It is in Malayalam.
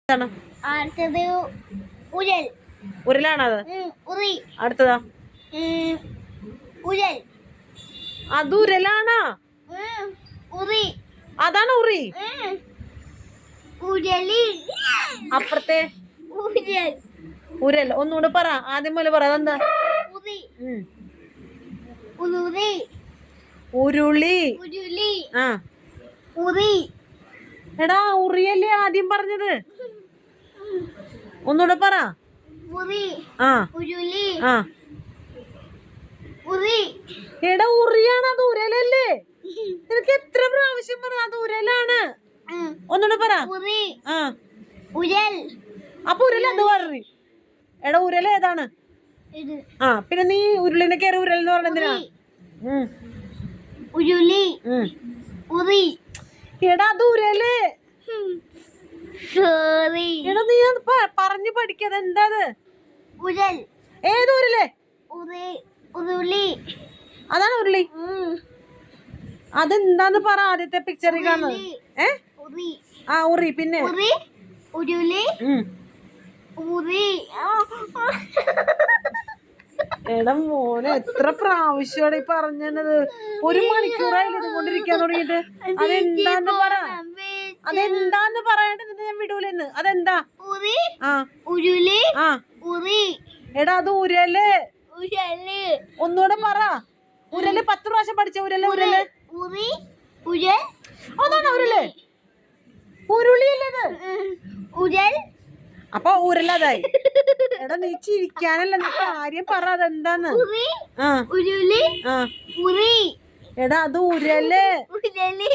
അടുത്തത് ഉരൽ. ഉരലാണത്. ഉറി. അടുത്തതാ ഉരൽ. അത് ഉരലാണോ? ഉറി. അതാണ് ഉറി. ഉരലി. അപ്പുറത്തെ ഉരൽ. ഉരൽ. ഒന്നുകൂടെ പറ, ആദ്യം പോലെ പറ. അതെന്താ? ഉറി. ഉരുളി. ഉരുളി. ആ ഉറി. എടാ ഉറിയല്ലേ ആദ്യം പറഞ്ഞത്? ഒന്നുകൂടെ പറ. ഉറി. ആ ഉരുളി. ആ ഉറി. എടാ ഉറിയാണ്, അത് ഉരലല്ലേ? നിനക്ക് എത്ര പ്രാവശ്യം പറ അത് ഉരലാണ്? ഒന്നുകൂടെ പറ. ഉറി. ആ ഉരൽ. അപ്പൊ ഉരൽ അത് പറ. എടാ ഉരൽ ഏതാണ്? ആ പിന്നെ നീ ഉരുളിനെ കയറി ഉരൽ എന്ന് പറഞ്ഞെന്തിനാ? ഉരുളി. ഉറി. എടാ അത് ഉരല്. എടാ നീ പറഞ്ഞു പഠിക്കാതെ എന്താ? ഉരൽ. ഏത് ഉരുള്? ഉരുളി. അതാണ് ഉരുളി. അതെന്താന്ന് പറ ആദ്യത്തെ പിക്ചറിൽ കാണുന്നത്. ആ ഉറി. പിന്നെ ഉരുളി. ഉറി. എടാ മോനെ എത്ര പ്രാവശ്യമാണ് ഈ പറഞ്ഞത്? 1 മണിക്കൂറായില്ലേ ഇത് കൊണ്ടിരിക്കാൻ തുടങ്ങിയിട്ട്. അതെന്താന്ന് പറ. അതെന്താന്ന് പറയാണ്ട് ഞാൻ വിടൂലെന്ന്. അതെന്താ? ആ ഉരുളി. ആ ഉറി. എടാ അത് ഉരല്. ഉരല്. ഒന്നുകൂടെ പറ. ഉരല് 10 പ്രാവശ്യം പഠിച്ച ഉരല്. ഉരല്. ഉറി. ഉരൽ. അതാണ് ഉരല്. ഉരുളിയല്ലേ? ഉരൽ. അപ്പൊ ഉരലതായി. എടാ നീ ചിരിക്കാനല്ല, നീ കാര്യം പറ. അതെന്താന്ന്? ഉരുളി. ആ ഉറി. എടാ അത് ഉരല്. ഉരല്.